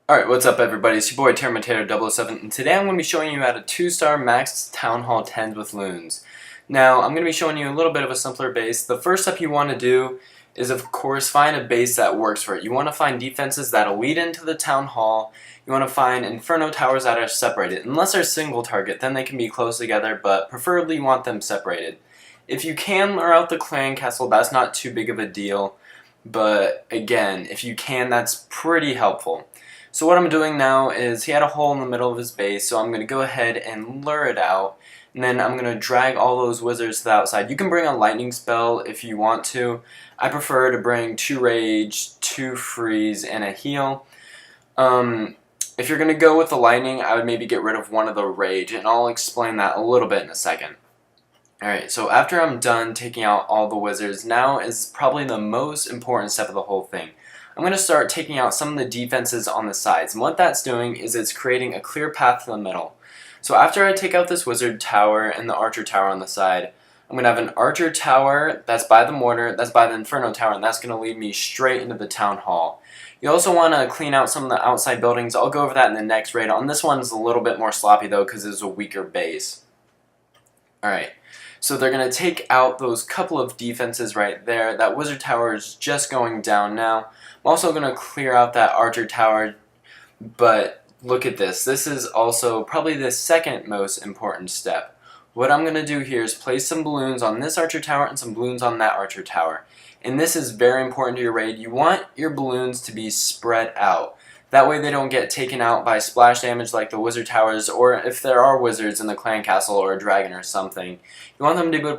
Alright, what's up everybody? It's your boy Terminator007, and today I'm going to be showing you how to 2-star max Town Hall 10s with Loons. Now, I'm going to be showing you a little bit of a simpler base. The first step you want to do is, of course, find a base that works for it. You want to find defenses that'll lead into the Town Hall. You want to find Inferno towers that are separated. Unless they're single target, then they can be close together, but preferably you want them separated. If you can lure out the clan castle, that's not too big of a deal, but again, if you can, that's pretty helpful. So what I'm doing now is he had a hole in the middle of his base, so I'm going to go ahead and lure it out, and then I'm going to drag all those wizards to the outside. You can bring a lightning spell if you want to. I prefer to bring 2 rage, 2 freeze, and a heal. If you're going to go with the lightning, I would maybe get rid of one of the rage, and I'll explain that a little bit in a second. Alright, so after I'm done taking out all the wizards, now is probably the most important step of the whole thing. I'm going to start taking out some of the defenses on the sides, and what that's doing is it's creating a clear path to the middle. So after I take out this wizard tower and the archer tower on the side, I'm going to have an archer tower that's by the mortar, that's by the inferno tower, and that's going to lead me straight into the town hall. You also want to clean out some of the outside buildings. I'll go over that in the next raid. On this one's a little bit more sloppy though because it's a weaker base. Alright. So they're going to take out those couple of defenses right there. That wizard tower is just going down now. I'm also going to clear out that archer tower, but look at this. This is also probably the second most important step. What I'm going to do here is place some balloons on this archer tower and some balloons on that archer tower. And this is very important to your raid. You want your balloons to be spread out. That way they don't get taken out by splash damage like the wizard towers, or if there are wizards in the clan castle or a dragon or something. You want them to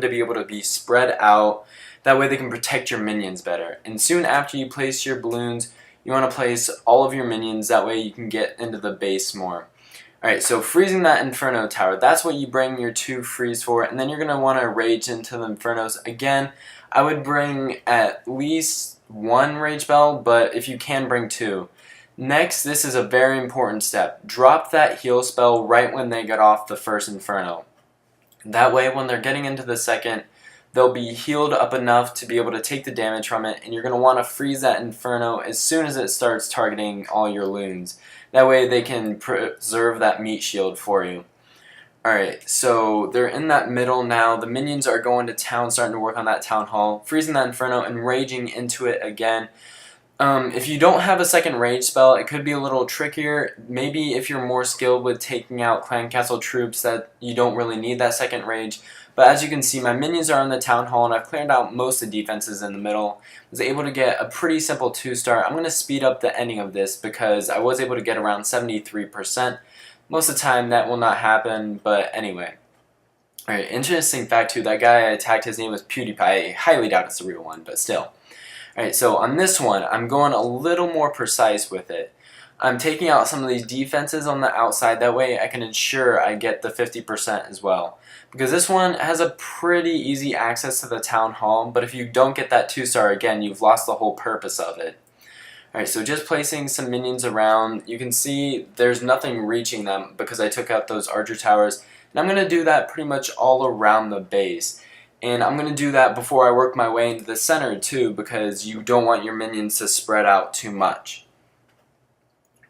be able to be spread out. That way they can protect your minions better. And soon after you place your balloons, you want to place all of your minions. That way you can get into the base more. Alright, so freezing that inferno tower, that's what you bring your 2 freeze for, and then you're going to want to rage into the infernos. Again, I would bring at least 1 rage spell, but if you can, bring 2. Next, this is a very important step. Drop that heal spell right when they get off the first inferno. That way, when they're getting into the second, they'll be healed up enough to be able to take the damage from it, and you're going to want to freeze that inferno as soon as it starts targeting all your loons. That way they can preserve that meat shield for you. Alright, so they're in that middle now. The minions are going to town, starting to work on that town hall, freezing that inferno and raging into it again. If you don't have a second rage spell, it could be a little trickier. Maybe if you're more skilled with taking out clan castle troops, that you don't really need that second rage. But as you can see, my minions are in the town hall, and I've cleared out most of the defenses in the middle. I was able to get a pretty simple 2-star. I'm going to speed up the ending of this because I was able to get around 73%. Most of the time that will not happen, but anyway. Alright, interesting fact too, that guy I attacked, his name was PewDiePie. I highly doubt it's the real one, but still. Alright, so on this one, I'm going a little more precise with it. I'm taking out some of these defenses on the outside, that way I can ensure I get the 50% as well. Because this one has a pretty easy access to the town hall, but if you don't get that 2-star again, you've lost the whole purpose of it. Alright, so just placing some minions around, you can see there's nothing reaching them because I took out those archer towers. And I'm going to do that pretty much all around the base. And I'm going to do that before I work my way into the center too, because you don't want your minions to spread out too much.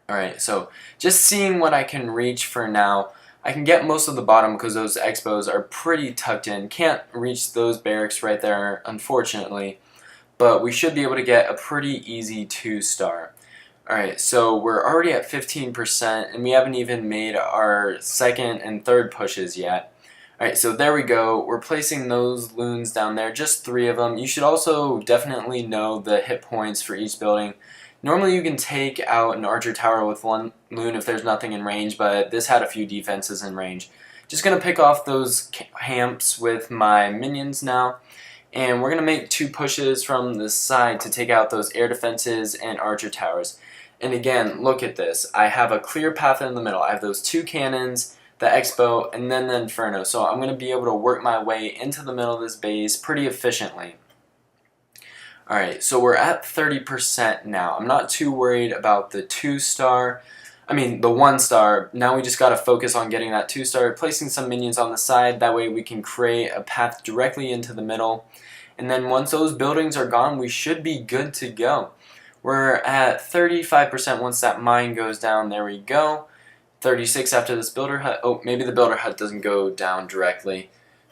Alright, so just seeing what I can reach for now. I can get most of the bottom because those expos are pretty tucked in. Can't reach those barracks right there, unfortunately. But we should be able to get a pretty easy 2-star. Alright, so we're already at 15%, and we haven't even made our second and third pushes yet. Alright, so there we go. We're placing those loons down there, just 3 of them. You should also definitely know the hit points for each building. Normally you can take out an archer tower with 1 loon if there's nothing in range, but this had a few defenses in range. Just going to pick off those hamps with my minions now. And we're going to make 2 pushes from the side to take out those air defenses and archer towers. And again, look at this. I have a clear path in the middle. I have those 2 cannons, the expo, and then the inferno. So I'm going to be able to work my way into the middle of this base pretty efficiently. Alright, so we're at 30% now. I'm not too worried about the 2-star. I mean, the 1-star. Now we just got to focus on getting that 2-star, placing some minions on the side. That way we can create a path directly into the middle. And then once those buildings are gone, we should be good to go. We're at 35% once that mine goes down. There we go. 36 after this builder hut. Oh, maybe the builder hut doesn't go down directly.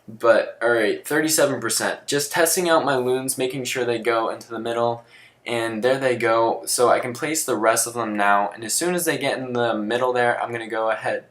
But, alright, 37%. Just testing out my loons, making sure they go into the middle. And there they go. So I can place the rest of them now. And as soon as they get in the middle there, I'm going to go ahead,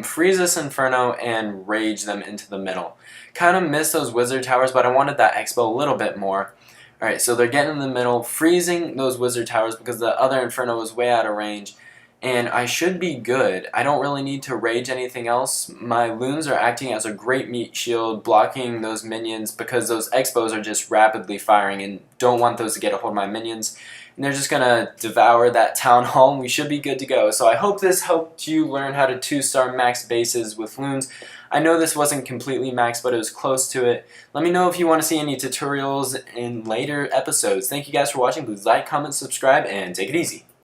freeze this Inferno and rage them into the middle. Kind of missed those wizard towers, but I wanted that expo a little bit more. Alright, so they're getting in the middle, freezing those wizard towers because the other Inferno was way out of range. And I should be good. I don't really need to rage anything else. My loons are acting as a great meat shield, blocking those minions because those expos are just rapidly firing and don't want those to get a hold of my minions. And they're just going to devour that town hall and we should be good to go. So I hope this helped you learn how to 2-star max bases with loons. I know this wasn't completely max, but it was close to it. Let me know if you want to see any tutorials in later episodes. Thank you guys for watching. Please like, comment, subscribe, and take it easy.